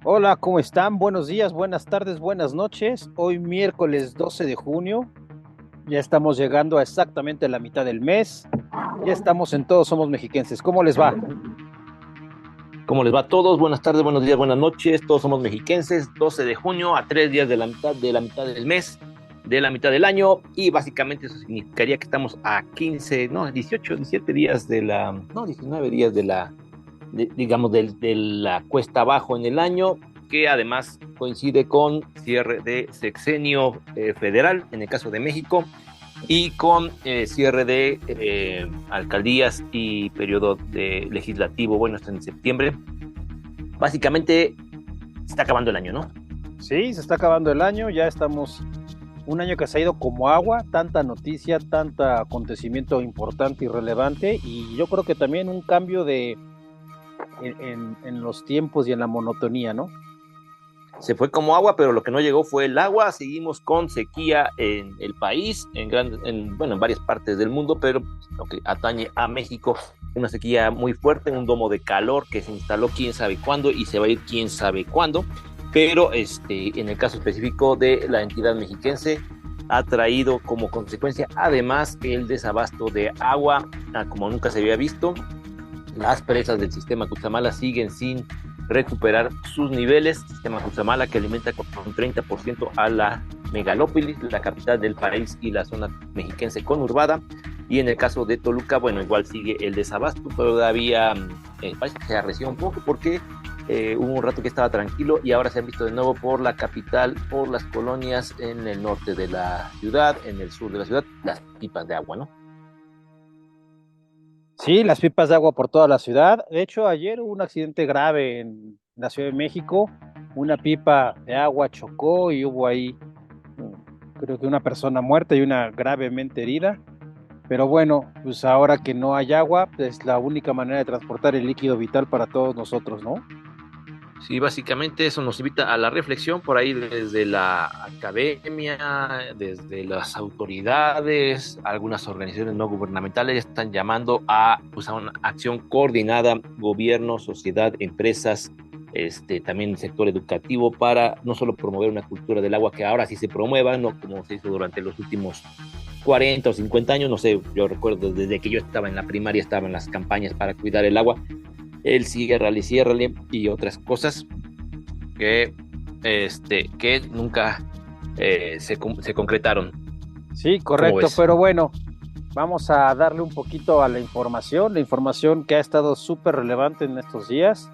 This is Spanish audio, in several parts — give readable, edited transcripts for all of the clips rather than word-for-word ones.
Hola, ¿cómo están? Buenos días, buenas tardes, buenas noches. Hoy miércoles 12 de junio, ya estamos llegando a exactamente la mitad del mes. Ya estamos en Todos Somos Mexiquenses. ¿Cómo les va? ¿Cómo les va a todos? Buenas tardes, buenos días, buenas noches. Todos somos mexiquenses. 12 de junio a 3 días de la mitad del mes, de la mitad del año. Y básicamente eso significaría que estamos a 15, no, 18, 17 días no, 19 días digamos, de la cuesta abajo en el año, que además coincide con cierre de sexenio federal, en el caso de México, y con cierre de alcaldías y periodo legislativo, bueno, hasta en septiembre. Básicamente se está acabando el año, ¿no? Sí, se está acabando el año, ya estamos un año que se ha ido como agua, tanta noticia, tanto acontecimiento importante y relevante, y yo creo que también un cambio en los tiempos y en la monotonía, ¿no? Se fue como agua, pero lo que no llegó fue el agua. Seguimos con sequía en el país, bueno, en varias partes del mundo, pero lo que atañe a México, una sequía muy fuerte, un domo de calor que se instaló quién sabe cuándo y se va a ir quién sabe cuándo. Pero en el caso específico de la entidad mexiquense, ha traído como consecuencia además el desabasto de agua como nunca se había visto. Las presas del sistema Cutzamala siguen sin recuperar sus niveles. Sistema Cutzamala que alimenta con un 30% a la megalópolis, la capital del país y la zona mexiquense conurbada. Y en el caso de Toluca, bueno, igual sigue el desabasto, todavía parece que se arreció un poco porque hubo un rato que estaba tranquilo y ahora se han visto de nuevo por la capital, por las colonias en el norte de la ciudad, en el sur de la ciudad, las pipas de agua, ¿no? Sí, las pipas de agua por toda la ciudad. De hecho, ayer hubo un accidente grave en la Ciudad de México. Una pipa de agua chocó y hubo ahí, creo que una persona muerta y una gravemente herida. Pero bueno, pues ahora que no hay agua, es la única manera de transportar el líquido vital para todos nosotros, ¿no? Sí, básicamente eso nos invita a la reflexión por ahí desde la academia, desde las autoridades, algunas organizaciones no gubernamentales están llamando pues, a una acción coordinada, gobierno, sociedad, empresas, también el sector educativo para no solo promover una cultura del agua que ahora sí se promueva, no como se hizo durante los últimos 40 o 50 años, no sé, yo recuerdo desde que yo estaba en la primaria, estaba en las campañas para cuidar el agua, el ciérrale, ciérrale y otras cosas que, que nunca se concretaron. Sí, ¿Cómo correcto, ves? pero bueno, vamos a darle un poquito a la información que ha estado súper relevante en estos días.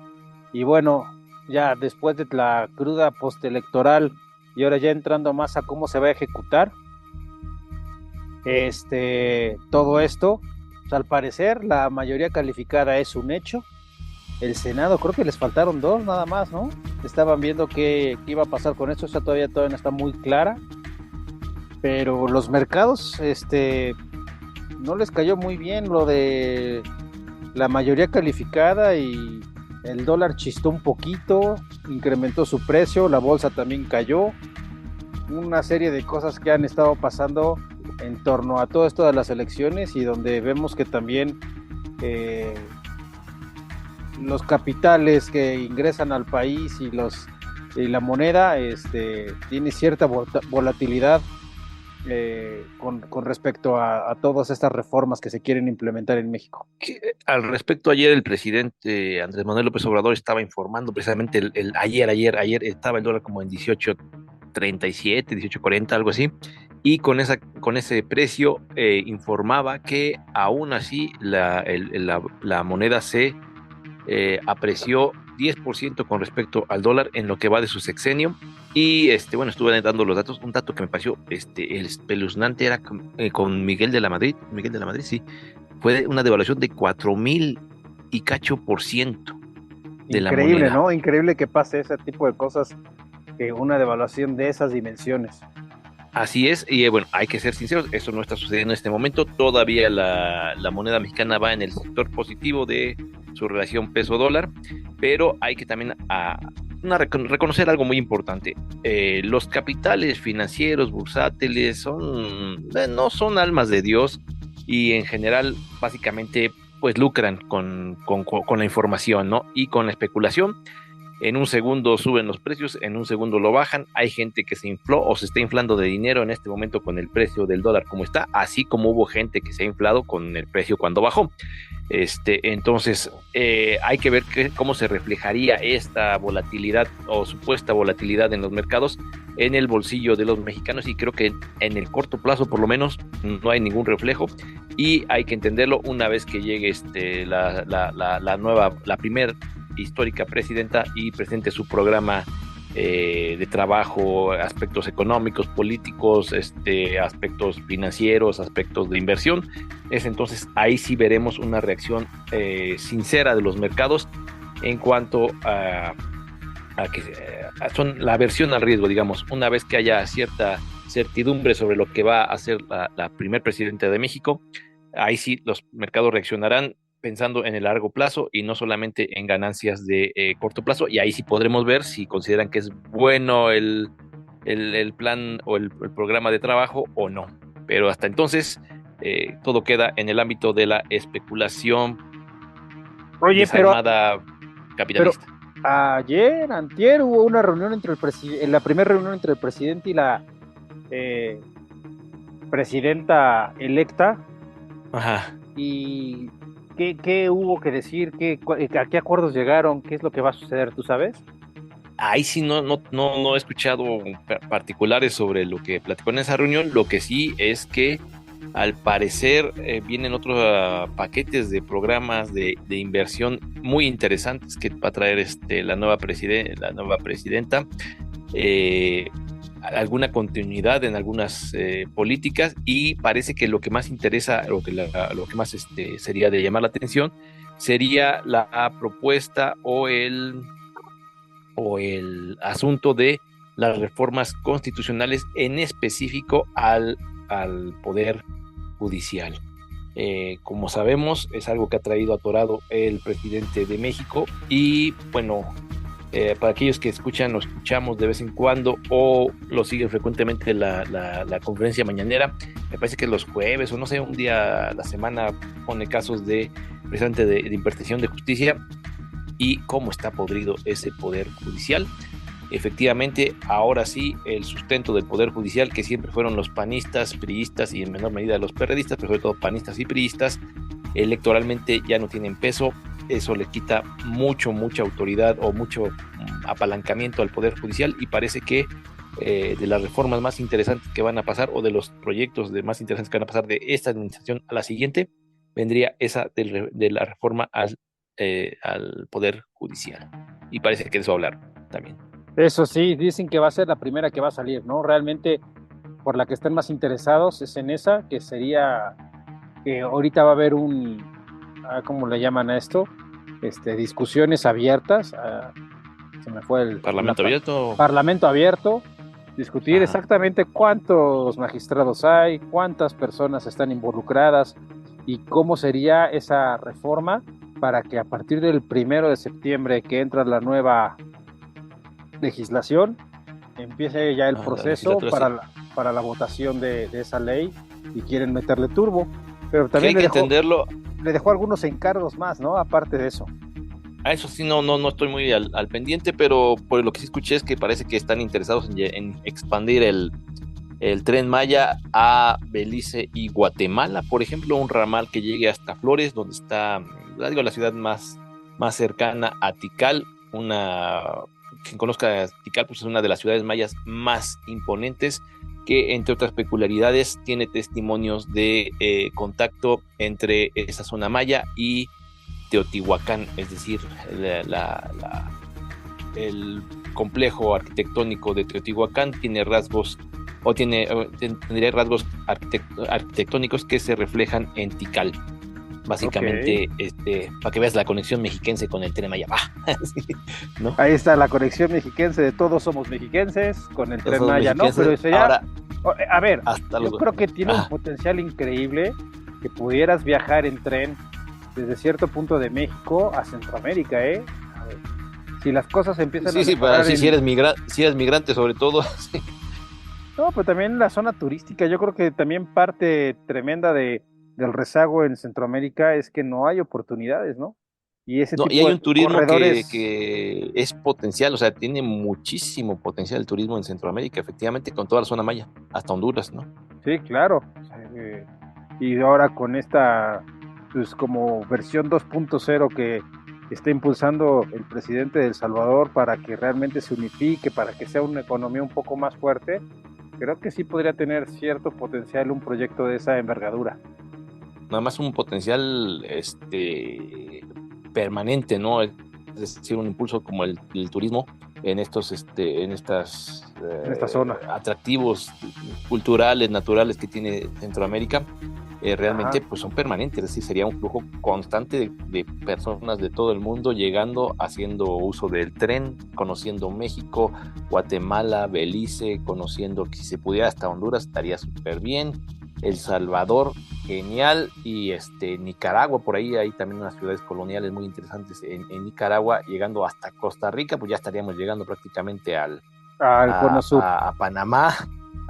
Y bueno, ya después de la cruda postelectoral y ahora ya entrando más a cómo se va a ejecutar todo esto, pues, al parecer la mayoría calificada es un hecho. El Senado, creo que les faltaron dos nada más, ¿no? Estaban viendo qué iba a pasar con esto, o sea, todavía no está muy clara, pero los mercados, no les cayó muy bien lo de la mayoría calificada y el dólar chistó un poquito, incrementó su precio, la bolsa también cayó, una serie de cosas que han estado pasando en torno a todo esto de las elecciones y donde vemos que también eh, los capitales que ingresan al país y la moneda tiene cierta volatilidad con respecto a todas estas reformas que se quieren implementar en México. Al respecto, ayer el presidente Andrés Manuel López Obrador estaba informando precisamente ayer estaba el dólar como en 18.37, 18.40, algo así, y con ese precio informaba que aún así la moneda se apreció 10% con respecto al dólar en lo que va de su sexenio. Y bueno, estuve dando los datos. Un dato que me pareció el espeluznante era con Miguel de la Madrid, sí, fue una devaluación de 4,000 y cacho por ciento de la Increíble, moneda. ¿no? Increíble que pase ese tipo de cosas, una devaluación de esas dimensiones. Así es, y bueno, hay que ser sinceros, eso no está sucediendo en este momento. Todavía la moneda mexicana va en el sector positivo de su relación peso-dólar, pero hay que también reconocer algo muy importante. Los capitales financieros, bursátiles, no son almas de Dios y en general, básicamente, pues lucran con la información, ¿no? Y con la especulación. En un segundo suben los precios, en un segundo lo bajan. Hay gente que se infló o se está inflando de dinero en este momento con el precio del dólar como está, así como hubo gente que se ha inflado con el precio cuando bajó. Entonces, hay que ver cómo se reflejaría esta volatilidad o supuesta volatilidad en los mercados en el bolsillo de los mexicanos, y creo que en el corto plazo por lo menos no hay ningún reflejo, y hay que entenderlo una vez que llegue la primera histórica presidenta y presente su programa de trabajo, aspectos económicos, políticos, aspectos financieros, aspectos de inversión. Es entonces ahí sí veremos una reacción sincera de los mercados en cuanto a que son la aversión al riesgo, digamos, una vez que haya cierta certidumbre sobre lo que va a hacer la primer presidenta de México. Ahí sí los mercados reaccionarán pensando en el largo plazo y no solamente en ganancias de corto plazo, y ahí sí podremos ver si consideran que es bueno el plan o el programa de trabajo o no. Pero hasta entonces todo queda en el ámbito de la especulación Oye, desalmada pero capitalista. ayer, antier, hubo una reunión entre el presidente, la primera reunión entre el presidente y la eh, presidenta electa. Ajá. ¿Y qué hubo que decir? ¿A qué acuerdos llegaron? ¿Qué es lo que va a suceder? ¿Tú sabes? Ahí sí no he escuchado particulares sobre lo que platicó en esa reunión. Lo que sí es que al parecer vienen otros paquetes de programas de inversión muy interesantes que va a traer la nueva presidenta. Eh, Alguna continuidad en algunas políticas, y parece que lo que más interesa, lo que más sería de llamar la atención, sería la propuesta o el asunto de las reformas constitucionales, en específico al Poder Judicial. Como sabemos, es algo que ha traído atorado el presidente de México, y bueno, para aquellos que escuchan o escuchamos de vez en cuando o lo siguen frecuentemente la conferencia mañanera, me parece que los jueves o no sé, un día a la semana pone casos precisamente de impartición de justicia y cómo está podrido ese Poder Judicial. Efectivamente, ahora sí, el sustento del Poder Judicial, que siempre fueron los panistas, priistas y en menor medida los perredistas, pero sobre todo panistas y priistas, electoralmente ya no tienen peso. Eso le quita mucha autoridad o mucho apalancamiento al Poder Judicial, y parece que de las reformas más interesantes que van a pasar, o de los proyectos más interesantes que van a pasar de esta administración a la siguiente, vendría esa de la reforma al Poder Judicial. Y parece que de eso hablar también. Eso sí, dicen que va a ser la primera que va a salir, ¿no? Realmente, por la que están más interesados es en esa, que sería que ahorita va a haber ¿cómo le llaman a esto? Discusiones abiertas. Se me fue el Parlamento abierto. Parlamento abierto. Discutir Ajá. exactamente cuántos magistrados hay, cuántas personas están involucradas y cómo sería esa reforma para que a partir del 1 de septiembre, que entra la nueva legislación, empiece ya el proceso para la votación de esa ley, y quieren meterle turbo. Pero también hay que entenderlo. Le dejó algunos encargos más, ¿no? Aparte de eso. A eso sí no estoy muy al pendiente, pero por lo que sí escuché es que parece que están interesados en expandir el Tren Maya a Belice y Guatemala, por ejemplo, un ramal que llegue hasta Flores, donde está, la ciudad más cercana a Tikal. Quien conozca a Tikal, pues es una de las ciudades mayas más imponentes, que entre otras peculiaridades tiene testimonios de contacto entre esa zona maya y Teotihuacán, es decir, el complejo arquitectónico de Teotihuacán tiene rasgos o tendría rasgos arquitectónicos que se reflejan en Tikal. Básicamente, para que veas la conexión mexiquense con el Tren Maya. ¿No? Ahí está la conexión mexiquense de todos somos mexiquenses con el Tren Maya, ¿no? Pero eso ya, ahora, a ver, yo creo que tiene un potencial increíble que pudieras viajar en tren desde cierto punto de México a Centroamérica, ¿eh? A ver, si las cosas empiezan a mejorar si eres migrante sobre todo. Sí. No, pero también la zona turística, yo creo que también parte tremenda del rezago en Centroamérica es que no hay oportunidades, ¿no? y ese No, y tipo hay de un turismo corredores. que es potencial, o sea, tiene muchísimo potencial el turismo en Centroamérica, efectivamente, con toda la zona maya, hasta Honduras, ¿no? Sí, claro. Y ahora con esta, pues como versión 2.0 que está impulsando el presidente de El Salvador para que realmente se unifique, para que sea una economía un poco más fuerte, creo que sí podría tener cierto potencial un proyecto de esa envergadura. Nada más un potencial permanente, ¿no? Es decir, un impulso como el turismo en estos en estas En esta zona. atractivos culturales, naturales que tiene Centroamérica, Ajá. realmente pues son permanentes, es decir, sería un flujo constante de personas de todo el mundo llegando, haciendo uso del tren, conociendo México, Guatemala, Belice, conociendo que si se pudiera hasta Honduras estaría súper bien, El Salvador, genial, y Nicaragua, por ahí hay también unas ciudades coloniales muy interesantes en Nicaragua, llegando hasta Costa Rica, pues ya estaríamos llegando prácticamente Al Cono Sur. a Panamá,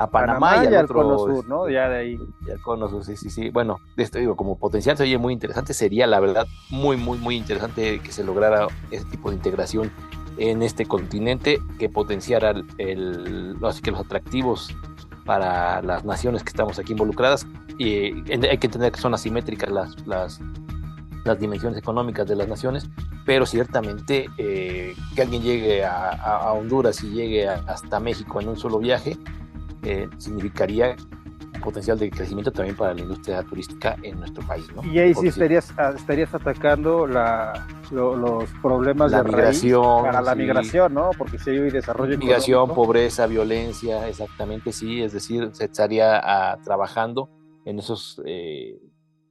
y Panamá y al al Cono otro, Sur, ¿no? Ya de ahí. y al Cono Sur, sí, sí, sí. Bueno, esto digo, como potencial se oye muy interesante, sería la verdad muy, muy, muy interesante que se lograra ese tipo de integración en este continente, que potenciara así que los atractivos para las naciones que estamos aquí involucradas. Y hay que entender que son asimétricas las dimensiones económicas de las naciones, pero ciertamente que alguien llegue a Honduras y llegue hasta México en un solo viaje, significaría un potencial de crecimiento también para la industria turística en nuestro país, ¿no? Y ahí sí Porque si estarías atacando los problemas la de raíz para migración, la sí, migración, ¿no? Porque si hay desarrollo migración, económico. pobreza, violencia, exactamente, sí, es decir, se estaría trabajando en esos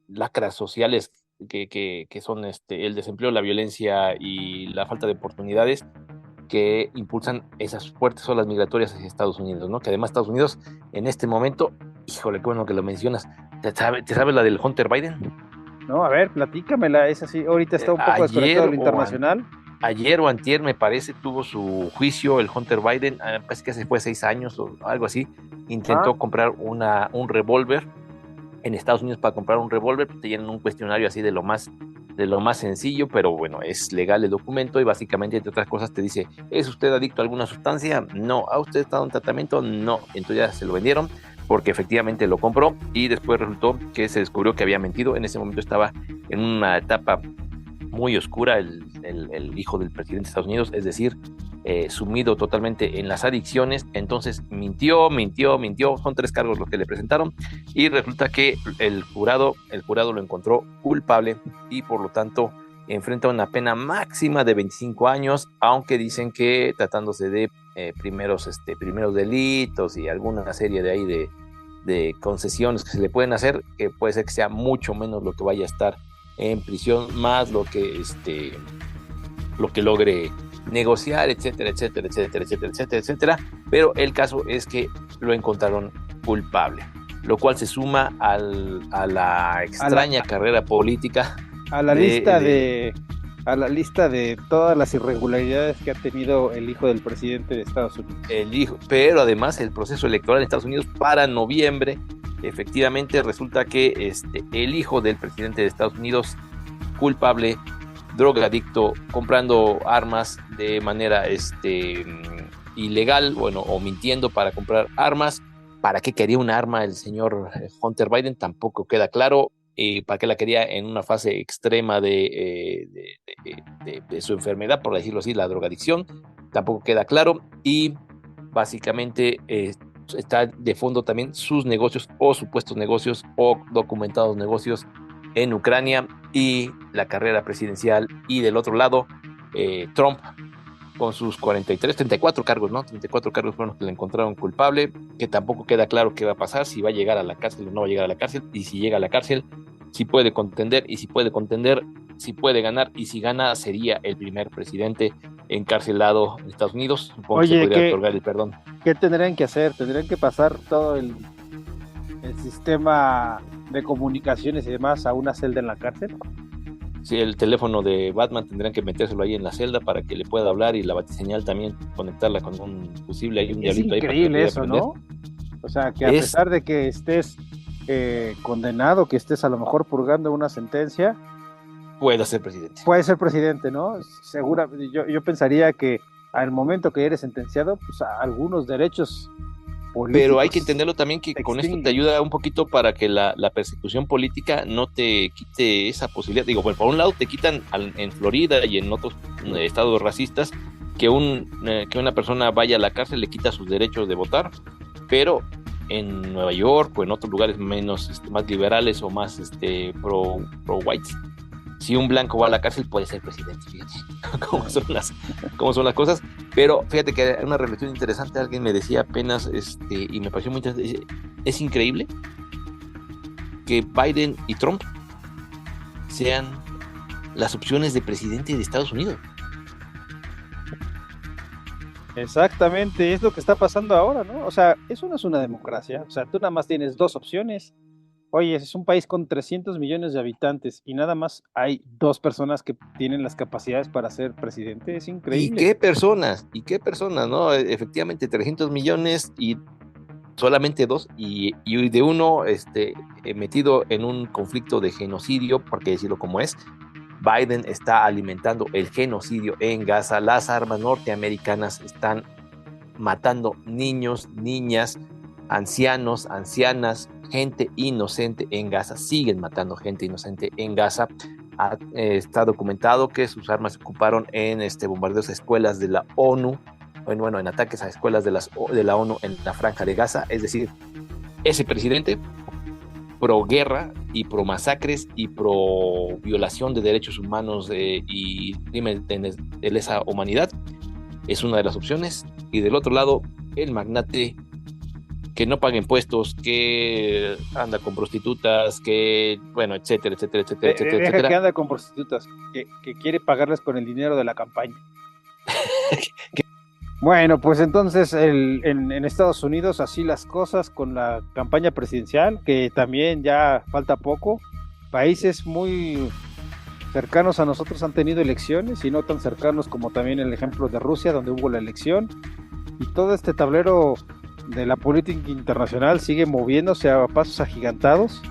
lacras sociales que son el desempleo, la violencia y la falta de oportunidades que impulsan esas fuertes olas migratorias hacia Estados Unidos, ¿no? Que además Estados Unidos en este momento, híjole, qué bueno que lo mencionas, ¿te sabes la del Hunter Biden? No, a ver, platícamela, es así. Ahorita está un poco desconectado de lo internacional. Ayer o antier, me parece, tuvo su juicio el Hunter Biden, parece que hace fue 6 años o algo así, Ah, intentó comprar un revólver en Estados Unidos. Para comprar un revólver te llenan un cuestionario así de lo más sencillo, pero bueno, es legal el documento y básicamente, entre otras cosas, te dice, ¿es usted adicto a alguna sustancia? No. ¿Ha usted estado en tratamiento? No. Entonces ya se lo vendieron porque efectivamente lo compró y después resultó que se descubrió que había mentido. En ese momento estaba en una etapa muy oscura el hijo del presidente de Estados Unidos, es decir, sumido totalmente en las adicciones. Entonces mintió, son 3 cargos los que le presentaron y resulta que el jurado lo encontró culpable y por lo tanto enfrenta una pena máxima de 25 años, aunque dicen que tratándose de primeros delitos y alguna serie de ahí de concesiones que se le pueden hacer, que puede ser que sea mucho menos lo que vaya a estar en prisión, más lo que logre negociar, etcétera, etcétera, etcétera, etcétera, etcétera, etcétera. Pero el caso es que lo encontraron culpable, lo cual se suma a la a la, extraña carrera política a la de, lista de de, a la lista de todas las irregularidades que ha tenido el hijo del presidente de Estados Unidos. el hijo, pero además el proceso electoral en Estados Unidos para noviembre, efectivamente resulta que el hijo del presidente de Estados Unidos, culpable, drogadicto, comprando armas de manera ilegal, bueno, o mintiendo para comprar armas. ¿Para qué quería un arma el señor Hunter Biden? Tampoco queda claro. ¿Para qué la quería en una fase extrema de su enfermedad, por decirlo así, la drogadicción? Tampoco queda claro. Y básicamente está de fondo también sus negocios o supuestos negocios o documentados negocios en Ucrania y la carrera presidencial. Y del otro lado, Trump con sus 34 cargos, ¿no? 34 cargos fueron los que le encontraron culpable, que tampoco queda claro qué va a pasar, si va a llegar a la cárcel o no va a llegar a la cárcel, y si llega a la cárcel, si puede contender, y si puede contender, si puede ganar, y si gana, sería el primer presidente encarcelado en Estados Unidos. Supongo que se Oye, podría otorgar el perdón. ¿qué tendrían que hacer? ¿Tendrían que pasar todo el sistema de comunicaciones y demás a una celda en la cárcel? Sí, el teléfono de Batman tendrán que metérselo ahí en la celda para que le pueda hablar, y la batiseñal también conectarla con un fusible, hay un Es diablito ahí para que le increíble pueda eso, aprender. ¿no? O sea, que a Es pesar de que estés condenado, que estés a lo mejor purgando una sentencia, pueda ser presidente. puede ser presidente, ¿no? Segura, yo pensaría que al momento que eres sentenciado, pues algunos derechos Pero hay que políticos entenderlo también que se con esto te extinguen. ayuda un poquito para que la persecución política no te quite esa posibilidad. Digo, bueno, por un lado te quitan en Florida y en otros estados racistas que una persona vaya a la cárcel le quita sus derechos de votar, pero en Nueva York o en otros lugares menos, más liberales o más pro whites, si un blanco va a la cárcel puede ser presidente, fíjate cómo son las cosas. Pero fíjate que una reflexión interesante, alguien me decía apenas, y me pareció muy interesante, es increíble que Biden y Trump sean las opciones de presidente de Estados Unidos. Exactamente, es lo que está pasando ahora, ¿no? O sea, eso no es una democracia. O sea, tú nada más tienes dos opciones. Oye, es un país con 300 millones de habitantes y nada más hay dos personas que tienen las capacidades para ser presidente. Es increíble. Y qué personas, ¿no? Efectivamente, 300 millones y solamente dos, y de uno metido en un conflicto de genocidio, por qué decirlo como es. Biden está alimentando el genocidio en Gaza, las armas norteamericanas están matando niños, niñas, ancianos, ancianas, gente inocente en Gaza, siguen matando gente inocente en Gaza. Está documentado que sus armas se ocuparon en bombardeos a escuelas de la ONU, bueno, en ataques a escuelas de la ONU en la franja de Gaza. Es decir, ese presidente pro guerra y pro masacres y pro violación de derechos humanos y crímenes de lesa humanidad es una de las opciones. Y del otro lado, el magnate que no paga impuestos, que anda con prostitutas, que, bueno, etcétera, etcétera, etcétera, etcétera, Deja que etcétera. anda con prostitutas, que quiere pagarles con el dinero de la campaña. Bueno, pues entonces en Estados Unidos así las cosas con la campaña presidencial, que también ya falta poco. Países muy cercanos a nosotros han tenido elecciones y no tan cercanos como también el ejemplo de Rusia, donde hubo la elección. Y todo este tablero de la política internacional sigue moviéndose a pasos agigantados.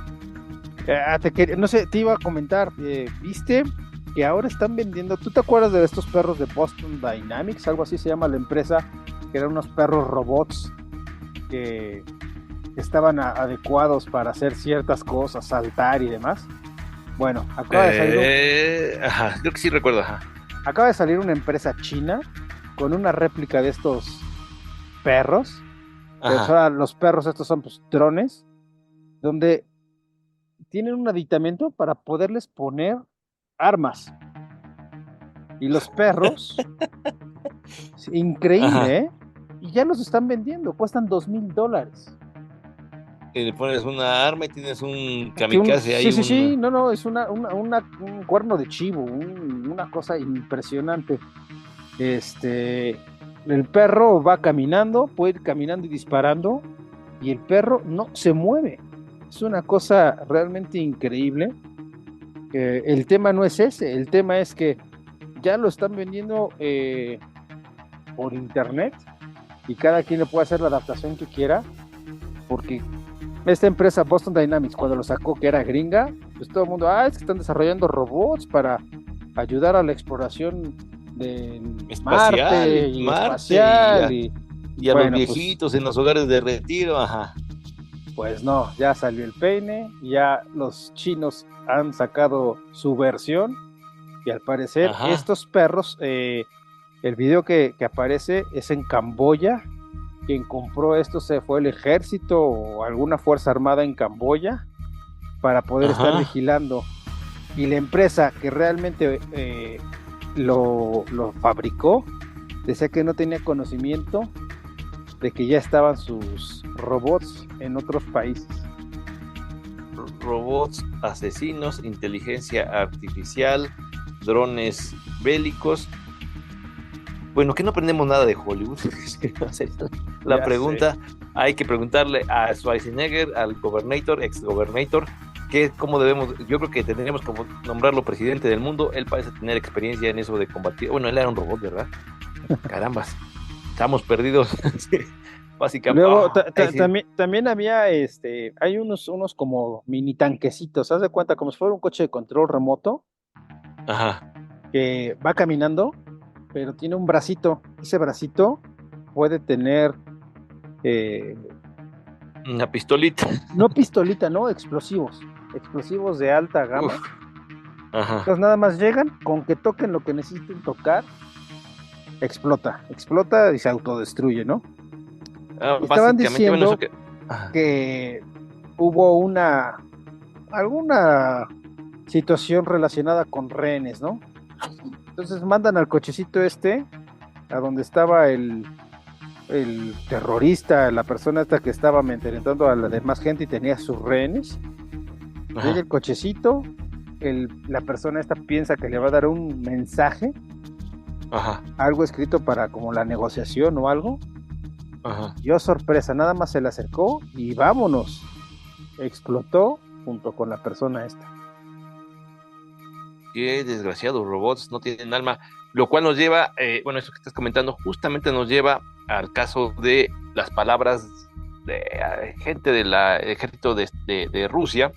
No sé, te iba a comentar, ¿viste que ahora están vendiendo? ¿Tú te acuerdas de estos perros de Boston Dynamics? Algo así se llama la empresa, que eran unos perros robots que estaban adecuados para hacer ciertas cosas, saltar y demás. Bueno, Ajá, creo que sí recuerdo, ajá. acaba de salir una empresa china con una réplica de estos perros. O Ajá. sea, los perros estos son pues, drones, donde tienen un aditamento para poderles poner armas. Y los perros, es increíble, Ajá. ¿eh? Y ya los están vendiendo, cuestan $2,000. Y le pones una arma y tienes un kamikaze, Sí, hay sí, sí, un... no, no, es un cuerno de chivo, una cosa impresionante. El perro va caminando, puede ir caminando y disparando, y el perro no se mueve. Es una cosa realmente increíble. El tema no es ese, el tema es que ya lo están vendiendo por internet y cada quien le puede hacer la adaptación que quiera, porque esta empresa Boston Dynamics, cuando lo sacó, que era gringa, pues todo el mundo, es que están desarrollando robots para ayudar a la exploración del Marte y espacial. Y a los Bueno, pues, viejitos en los hogares de retiro, ajá. pues no, ya salió el peine, ya los chinos han sacado su versión y al parecer Ajá. estos perros, el video que aparece es en Camboya. Quien compró esto se fue el ejército o alguna fuerza armada en Camboya para poder estar Ajá. vigilando. Y la empresa que realmente lo fabricó decía que no tenía conocimiento de que ya estaban sus robots en otros países. Robots asesinos, inteligencia artificial, drones bélicos. Bueno, que no aprendemos nada de Hollywood. La Ya pregunta, sé. hay que preguntarle a Schwarzenegger, al gobernator, ex gobernator, cómo debemos, yo creo que tendríamos que nombrarlo presidente del mundo. Él parece tener experiencia en eso de combatir. Bueno, él era un robot, ¿verdad? Carambas, estamos perdidos. Básicamente. Luego Sí. también había hay unos como mini tanquecitos, haz de cuenta, como si fuera un coche de control remoto, Ajá. que va caminando, pero tiene un bracito. Ese bracito puede tener, eh, Una pistolita. no pistolita, no, explosivos de alta gama. Uf. Ajá. Entonces nada más llegan, con que toquen lo que necesiten tocar, explota y se autodestruye, ¿no? Ah, Y estaban básicamente, bueno, eso diciendo que. Ajá. que hubo alguna situación relacionada con rehenes, ¿no? Entonces mandan al cochecito a donde estaba el terrorista, la persona esta que estaba amedrentando a la demás gente y tenía sus rehenes. Llega Ajá. el cochecito, la persona esta piensa que le va a dar un mensaje, Ajá. algo escrito para como la negociación o algo. Ajá. Yo sorpresa, nada más se le acercó y vámonos. Explotó junto con la persona esta. Qué desgraciados robots, no tienen alma. Lo cual nos lleva, bueno, eso que estás comentando, justamente nos lleva al caso de las palabras de gente del ejército de Rusia,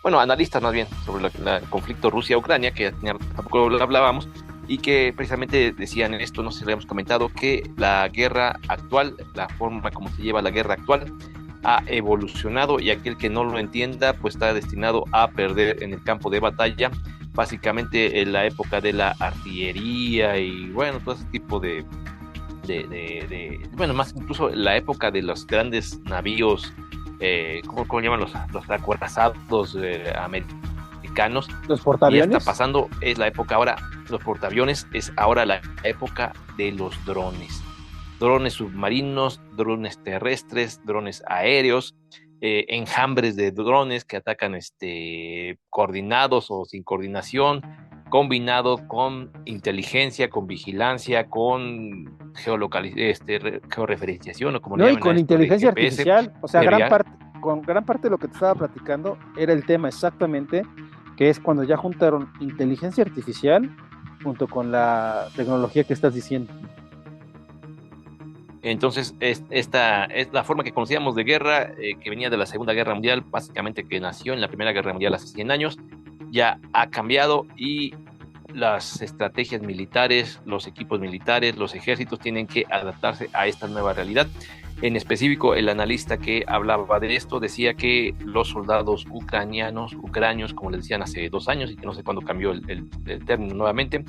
bueno, analistas más bien, sobre el conflicto Rusia-Ucrania, que tampoco lo hablábamos, y que precisamente decían esto, no sé si lo habíamos comentado, que la guerra actual, la forma como se lleva la guerra actual, ha evolucionado y aquel que no lo entienda, pues está destinado a perder en el campo de batalla, básicamente en la época de la artillería y bueno, todo ese tipo bueno, más incluso la época de los grandes navíos, ¿cómo llaman los acorazados americanos? Los Y ya está portaaviones. pasando, es la época ahora, los portaaviones, es ahora la época de los drones. Drones submarinos, drones terrestres, drones aéreos, enjambres de drones que atacan coordinados o sin coordinación, combinado con inteligencia, con vigilancia, con georreferenciación o como le No, y llaman a con esto de inteligencia GPS, artificial, o sea, pero ya, con gran parte de lo que te estaba platicando era el tema exactamente, que es cuando ya juntaron inteligencia artificial junto con la tecnología que estás diciendo. entonces esta es la forma que conocíamos de guerra, que venía de la Segunda Guerra Mundial, básicamente que nació en la Primera Guerra Mundial hace 100 años, ya ha cambiado y las estrategias militares, los equipos militares, los ejércitos tienen que adaptarse a esta nueva realidad. En específico, el analista que hablaba de esto decía que los soldados ucranianos, como les decían hace 2 años, y que no sé cuándo cambió el término nuevamente,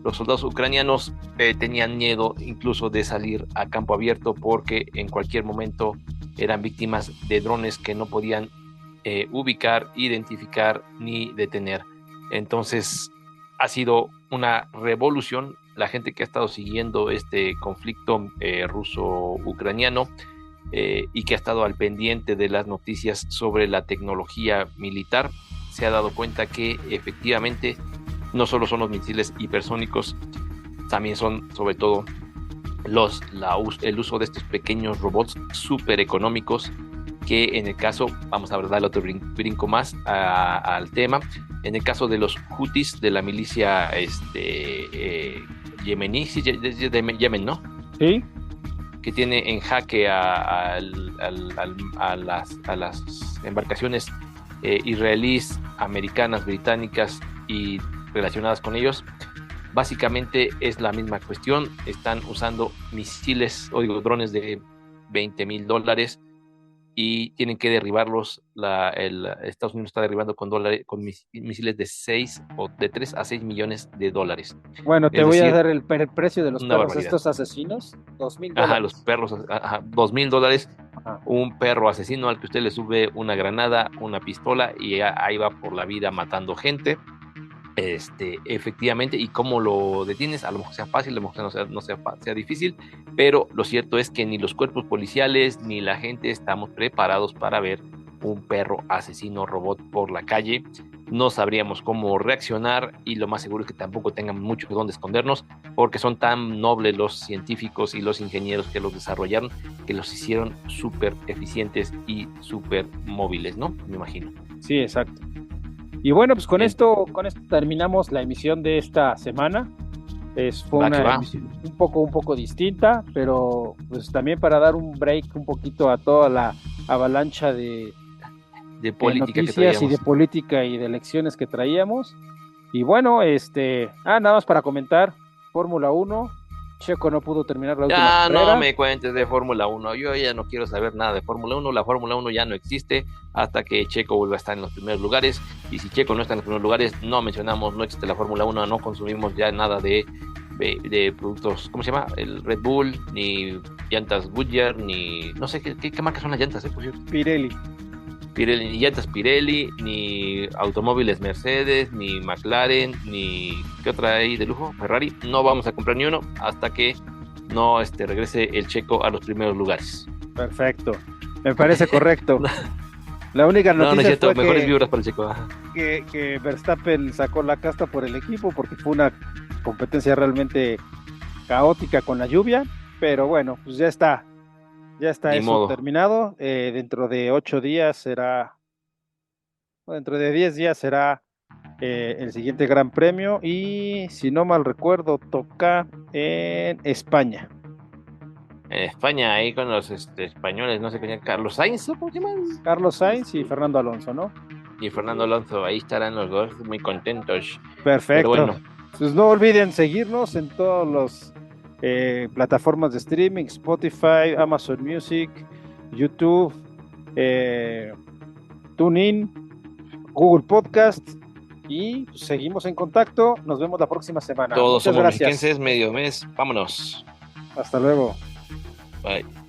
los soldados ucranianos tenían miedo incluso de salir a campo abierto porque en cualquier momento eran víctimas de drones que no podían ubicar, identificar ni detener. Entonces, ha sido una revolución. La gente que ha estado siguiendo este conflicto ruso-ucraniano y que ha estado al pendiente de las noticias sobre la tecnología militar, se ha dado cuenta que efectivamente no solo son los misiles hipersónicos, también son sobre todo el uso de estos pequeños robots súper económicos que en el caso, vamos a darle otro brinco más al tema, en el caso de los Houthis, de la milicia yemení, sí, de Yemen, ¿no? Sí. Que tiene en jaque a las embarcaciones israelíes, americanas, británicas y relacionadas con ellos. Básicamente es la misma cuestión, están usando misiles, o digo, drones de $20,000 y tienen que derribarlos. Estados Unidos está derribando con misiles de 3 a 6 millones de dólares. Bueno, te Es voy a decir, dar el precio de los una perros barbaridad. estos asesinos, Ajá, los $2,000. perros, ajá, $2,000. Ajá. Un perro asesino al que usted le sube una granada, una pistola y ahí va por la vida matando gente. Efectivamente, y cómo lo detienes, a lo mejor sea fácil, a lo mejor no sea difícil, pero lo cierto es que ni los cuerpos policiales ni la gente estamos preparados para ver un perro asesino robot por la calle. No sabríamos cómo reaccionar y lo más seguro es que tampoco tengan mucho donde escondernos porque son tan nobles los científicos y los ingenieros que los desarrollaron que los hicieron súper eficientes y súper móviles, ¿no? Me imagino. Sí, exacto. Y bueno, pues con Bien. esto terminamos la emisión de esta semana. Fue una emisión un poco distinta, pero pues también para dar un break un poquito a toda la avalancha de política noticias que traíamos. y de política y de elecciones que traíamos. Y bueno, nada más para comentar, Fórmula 1, Checo no pudo terminar la última Ya carrera. no me cuentes de Fórmula 1, yo ya no quiero saber nada de Fórmula 1, la Fórmula 1 ya no existe hasta que Checo vuelva a estar en los primeros lugares, y si Checo no está en los primeros lugares, no mencionamos, no existe la Fórmula 1, no consumimos ya nada de productos, ¿cómo se llama? El Red Bull, ni llantas Goodyear, ni, no sé, ¿qué marcas son las llantas, por cierto? Pirelli. Pirelli, ni llantas Pirelli, ni automóviles Mercedes, ni McLaren, ni ¿qué otra hay de lujo? Ferrari. No vamos a comprar ni uno hasta que no regrese el Checo a los primeros lugares. Perfecto, me parece correcto. La única No, no es noticia cierto, fue mejores vibras para el Checo. que Verstappen sacó la casta por el equipo porque fue una competencia realmente caótica con la lluvia, pero bueno, pues ya está Ni eso modo. terminado. Dentro de 8 días será, dentro de 10 días será el siguiente Gran Premio y si no mal recuerdo toca en España. En España, ahí con los españoles, no sé qué, Carlos Sainz, ¿cómo se llama? Carlos Sainz y Fernando Alonso, ¿no? Y Fernando Alonso, ahí estarán los dos muy contentos. Perfecto. Pero bueno, Pues no olviden seguirnos en todas las plataformas de streaming, Spotify, Amazon Music, YouTube, TuneIn, Google Podcast y pues, seguimos en contacto. Nos vemos la próxima semana. todos Muchas somos gracias. mexiquenses, medio mes, vámonos. Hasta luego. Bye.